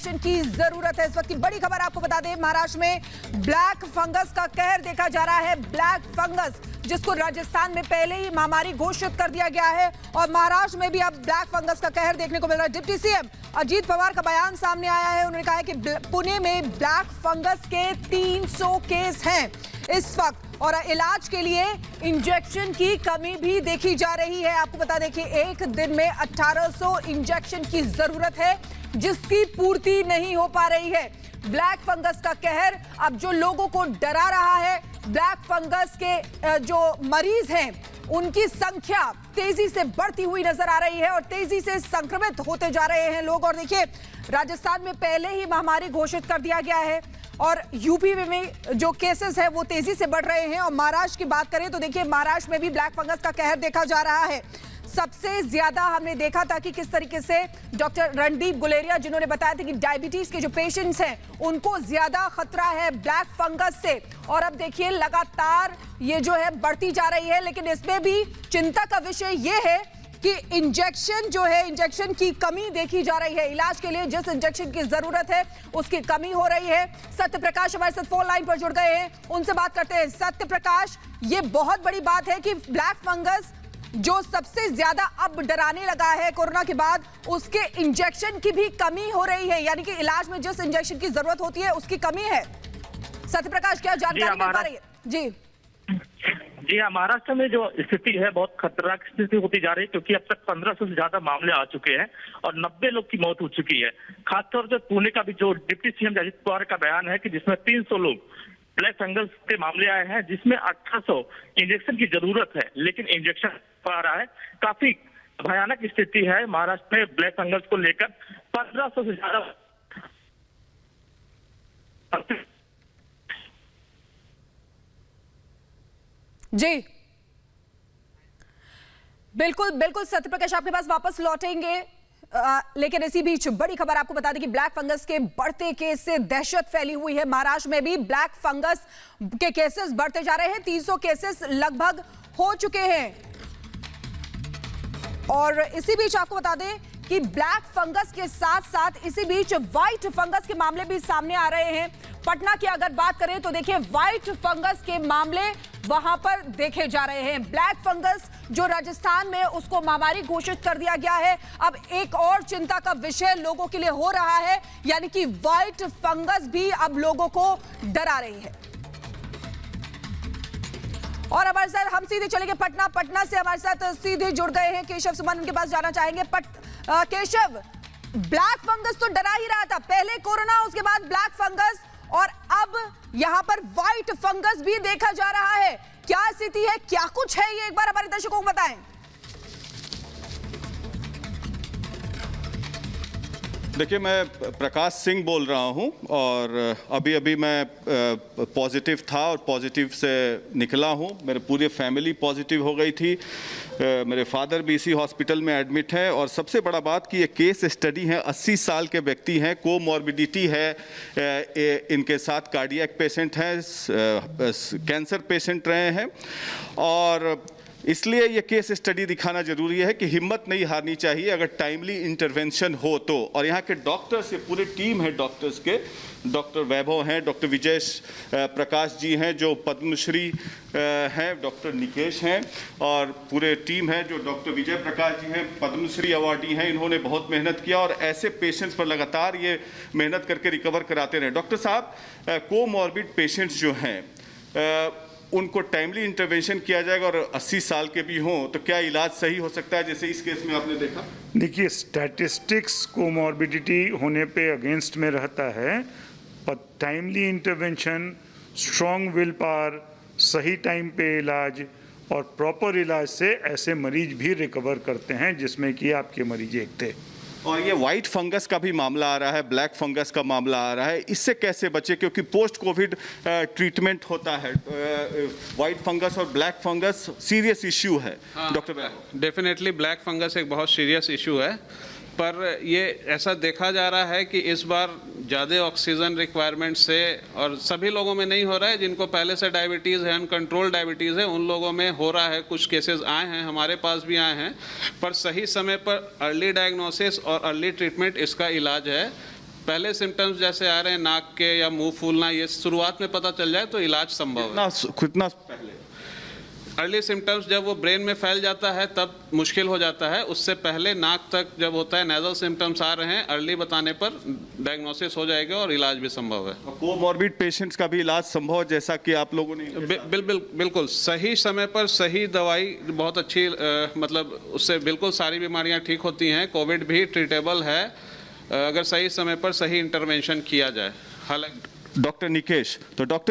Injection की जरूरत है। इस वक्त की बड़ी खबर आपको बता दें, महाराष्ट्र में ब्लैक फंगस का कहर देखा जा रहा है। ब्लैक फंगस जिसको राजस्थान में पहले ही महामारी घोषित कर दिया गया है और महाराष्ट्र में भी अब ब्लैक फंगस का कहर देखने को मिल रहा है। डिप्टी सीएम अजीत पवार का बयान सामने आया है। उन्होंने कहा है कि पुणे में ब्लैक फंगस के 300 केस हैं इस वक्त और इलाज के लिए इंजेक्शन की कमी भी देखी जा रही है। आपको बता दें कि एक दिन में 1800 इंजेक्शन की जरूरत है जिसकी पूर्ति नहीं हो पा रही है। ब्लैक फंगस का कहर अब जो लोगों को डरा रहा है, ब्लैक फंगस के जो मरीज हैं उनकी संख्या तेजी से बढ़ती हुई नजर आ रही है और तेजी से संक्रमित होते जा रहे हैं लोग। और देखिए, राजस्थान में पहले ही महामारी घोषित कर दिया गया है और यूपी में जो केसेस है वो तेजी से बढ़ रहे हैं। और महाराष्ट्र की बात करें तो देखिए, महाराष्ट्र में भी ब्लैक फंगस का कहर देखा जा रहा है। सबसे ज्यादा हमने देखा था कि किस तरीके से डॉक्टर रणदीप गुलेरिया जिन्होंने बताया था कि डायबिटीज के जो पेशेंट्स हैं उनको ज्यादा खतरा है ब्लैक फंगस से, और अब देखिए लगातार ये जो है बढ़ती जा रही है। लेकिन इसमें भी चिंता का विषय ये है कि इंजेक्शन जो है, इंजेक्शन की कमी देखी जा रही है। इलाज के लिए जिस इंजेक्शन की जरूरत है उसकी कमी हो रही है। सत्य प्रकाश हमारे साथ फोन लाइन पर जुड़ गए हैं, उनसे बात करते हैं। सत्य प्रकाश, ये बहुत बड़ी बात है कि ब्लैक फंगस जो सबसे ज्यादा अब डराने लगा है कोरोना के बाद, उसके इंजेक्शन की भी कमी हो रही है, यानी कि इलाज में जिस इंजेक्शन की जरूरत होती है उसकी कमी है। सत्य प्रकाश, क्या जानकारी मिल पा रही है? जी हाँ, महाराष्ट्र में जो स्थिति है बहुत खतरनाक स्थिति होती जा रही है, क्योंकि अब तक 1500 से ज्यादा मामले आ चुके हैं और 90 लोग की मौत हो चुकी है। खासतौर से पुणे का भी जो डिप्टी सीएम अजीत पवार का बयान है कि जिसमें 300 लोग ब्लैक फंगस के मामले आए हैं, जिसमें 1800 इंजेक्शन की जरूरत है, लेकिन इंजेक्शन पा रहा है। काफी भयानक स्थिति है महाराष्ट्र में ब्लैक फंगस को लेकर। 1500 से ज्यादा जी बिल्कुल बिल्कुल सत्य प्रकाश, आपके पास वापस लौटेंगे। लेकिन इसी बीच बड़ी खबर आपको बता दें कि ब्लैक फंगस के बढ़ते केस से दहशत फैली हुई है। महाराष्ट्र में भी ब्लैक फंगस के केसेस बढ़ते जा रहे हैं। 300 केसेस लगभग हो चुके हैं और इसी बीच आपको बता दें कि ब्लैक फंगस के साथ साथ इसी बीच व्हाइट फंगस के मामले भी सामने आ रहे हैं। पटना की अगर बात करें तो देखिए, व्हाइट फंगस के मामले वहां पर देखे जा रहे हैं। ब्लैक फंगस जो राजस्थान में उसको महामारी घोषित कर दिया गया है, अब एक और चिंता का विषय लोगों के लिए हो रहा है, यानी कि व्हाइट फंगस भी अब लोगों को डरा रही है। और हमारे साथ हम सीधे चलेंगे पटना से हमारे साथ सीधे जुड़ गए हैं केशव सुमन, उनके पास जाना चाहेंगे। केशव, ब्लैक फंगस तो डरा ही रहा था, पहले कोरोना उसके बाद ब्लैक फंगस और अब यहां पर व्हाइट फंगस भी देखा जा रहा है। क्या स्थिति है, क्या कुछ है, ये एक बार हमारे दर्शकों को बताएं। देखिए, मैं प्रकाश सिंह बोल रहा हूं और अभी मैं पॉजिटिव था और पॉजिटिव से निकला हूं। मेरे पूरी फैमिली पॉजिटिव हो गई थी। मेरे फादर भी इसी हॉस्पिटल में एडमिट है और सबसे बड़ा बात कि ये केस स्टडी है, 80 साल के व्यक्ति हैं, कोमॉर्बिडिटी है, इनके साथ कार्डियक पेशेंट हैं, कैंसर पेशेंट रहे हैं और इसलिए ये केस स्टडी दिखाना जरूरी है कि हिम्मत नहीं हारनी चाहिए अगर टाइमली इंटरवेंशन हो तो। और यहाँ के डॉक्टर्स, ये पूरी टीम है डॉक्टर्स के, डॉक्टर वैभव हैं, डॉक्टर विजय प्रकाश जी हैं जो पद्मश्री हैं, डॉक्टर निकेश हैं और पूरे टीम है जो डॉक्टर विजय प्रकाश जी हैं, पद्मश्री अवार्डी हैं। इन्होंने बहुत मेहनत किया और ऐसे पेशेंट्स पर लगातार ये मेहनत करके रिकवर कराते रहे। डॉक्टर साहब, कोमॉर्बिड पेशेंट्स जो हैं उनको टाइमली इंटरवेंशन किया जाएगा और 80 साल के भी हों तो क्या इलाज सही हो सकता है, जैसे इस केस में आपने देखा? देखिए, स्टैटिस्टिक्स कोमॉर्बिडिटी होने पे अगेंस्ट में रहता है, पर timely intervention, strong will power, सही टाइम पे इलाज और प्रॉपर इलाज से ऐसे मरीज भी रिकवर करते हैं, जिसमें कि आपके मरीज एक थे। और ये व्हाइट फंगस का भी मामला आ रहा है, ब्लैक फंगस का मामला आ रहा है, इससे कैसे बचे? क्योंकि पोस्ट कोविड ट्रीटमेंट होता है। व्हाइट फंगस और ब्लैक फंगस सीरियस इश्यू है। डॉक्टर, डेफिनेटली ब्लैक फंगस एक बहुत सीरियस इशू है, पर ये ऐसा देखा जा रहा है कि इस बार ज़्यादा ऑक्सीजन रिक्वायरमेंट से, और सभी लोगों में नहीं हो रहा है, जिनको पहले से डायबिटीज़ है, अनकंट्रोल डायबिटीज़ है, उन लोगों में हो रहा है। कुछ केसेस आए हैं, हमारे पास भी आए हैं, पर सही समय पर अर्ली डायग्नोसिस और अर्ली ट्रीटमेंट इसका इलाज है। पहले सिम्टम्स जैसे आ रहे हैं नाक के या मुंह फूलना, ये शुरुआत में पता चल जाए तो इलाज संभव है। कितना पहले? अर्ली सिम्टम्स जब वो ब्रेन में फैल जाता है तब मुश्किल हो जाता है। उससे पहले नाक तक जब होता है, नेजल सिम्टम्स आ रहे हैं, अर्ली बताने पर डायग्नोसिस हो जाएगा और इलाज भी संभव है। कोमॉर्बिड पेशेंट्स का भी इलाज संभव है, जैसा कि आप लोगों ने बिल्कुल सही समय पर सही दवाई बहुत अच्छी, मतलब उससे बिल्कुल सारी बीमारियां ठीक होती हैं। कोविड भी ट्रीटेबल है अगर सही समय पर सही इंटरवेंशन किया जाए। हालांकि डॉक्टर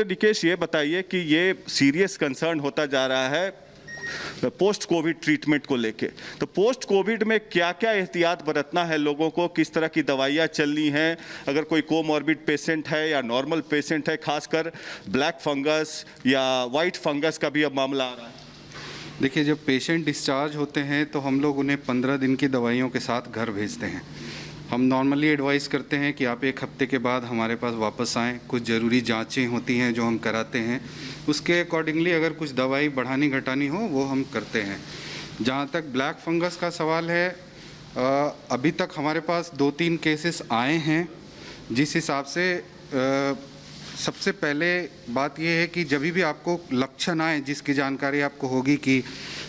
निकेश ये बताइए कि ये सीरियस कंसर्न होता जा रहा है पोस्ट कोविड ट्रीटमेंट को लेके, तो पोस्ट कोविड में क्या क्या एहतियात बरतना है लोगों को, किस तरह की दवाइयाँ चलनी हैं, अगर कोई कोमॉर्बिड पेशेंट है या नॉर्मल पेशेंट है, खासकर ब्लैक फंगस या वाइट फंगस का भी अब मामला आ रहा है। देखिए, जब पेशेंट डिस्चार्ज होते हैं तो हम लोग उन्हें 15 दिन की दवाइयों के साथ घर भेजते हैं। हम नॉर्मली एडवाइस करते हैं कि आप 1 हफ्ते के बाद हमारे पास वापस आएँ, कुछ ज़रूरी जांचें होती हैं जो हम कराते हैं, उसके अकॉर्डिंगली अगर कुछ दवाई बढ़ानी घटानी हो वो हम करते हैं। जहाँ तक ब्लैक फंगस का सवाल है, अभी तक हमारे पास 2-3 केसेस आए हैं। जिस हिसाब से सबसे पहले बात यह है कि जब भी आपको लक्षण आए जिसकी जानकारी आपको होगी कि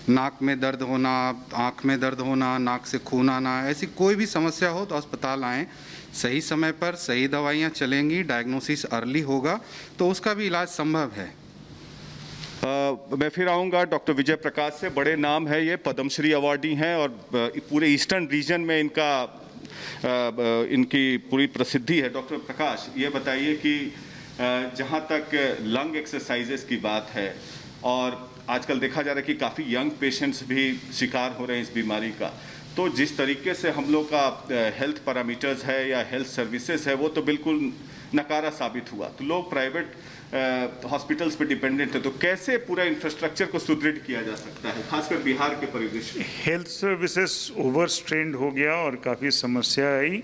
नाक में दर्द होना, आँख में दर्द होना, नाक से खून आना, ऐसी कोई भी समस्या हो तो अस्पताल आएँ। सही समय पर सही दवाइयाँ चलेंगी, डायग्नोसिस अर्ली होगा तो उसका भी इलाज संभव है। मैं फिर आऊँगा डॉक्टर विजय प्रकाश से। बड़े नाम है ये, पद्मश्री अवार्डी हैं और पूरे ईस्टर्न रीजन में इनकी पूरी प्रसिद्धि है। डॉक्टर प्रकाश, ये बताइए कि जहाँ तक लंग एक्सरसाइजेस की बात है, और आजकल देखा जा रहा है कि काफ़ी यंग पेशेंट्स भी शिकार हो रहे हैं इस बीमारी का, तो जिस तरीके से हम लोग का हेल्थ पैरामीटर्स है या हेल्थ सर्विसेज है वो तो बिल्कुल नकारा साबित हुआ। तो लोग प्राइवेट हॉस्पिटल्स पे डिपेंडेंट है, तो कैसे पूरा इंफ्रास्ट्रक्चर को सुदृढ़ किया जा सकता है, खासकर बिहार के परिदृश्य में? हेल्थ सर्विसेज ओवर स्ट्रेंड हो गया और काफ़ी समस्या आई,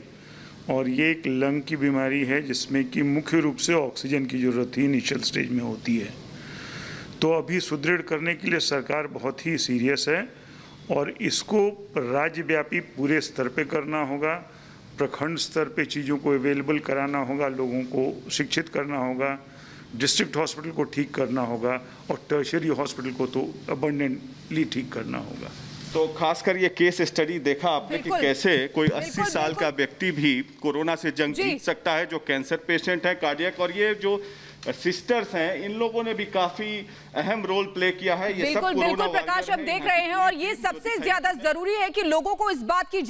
और ये एक लंग की बीमारी है जिसमें कि मुख्य रूप से ऑक्सीजन की ज़रूरत ही इनिशियल स्टेज में होती है। तो अभी सुदृढ़ करने के लिए सरकार बहुत ही सीरियस है और इसको राज्यव्यापी पूरे स्तर पे करना होगा। प्रखंड स्तर पे चीज़ों को अवेलेबल कराना होगा, लोगों को शिक्षित करना होगा, डिस्ट्रिक्ट हॉस्पिटल को ठीक करना होगा और टर्शियरी हॉस्पिटल को तो अबंडेंटली ठीक करना होगा। तो खासकर ये केस स्टडी देखा आपने कि कैसे कोई 80 साल का व्यक्ति भी कोरोना से जंग जीत सकता है, जो कैंसर पेशेंट है, कार्डियक, और ये जो सिस्टर्स हैं इन लोगों ने भी काफी अहम रोल प्ले किया है। ये सब बिल्कुल प्रकाश, हम देख रहे हैं और ये सबसे ज्यादा जरूरी है कि लोगों को इस बात की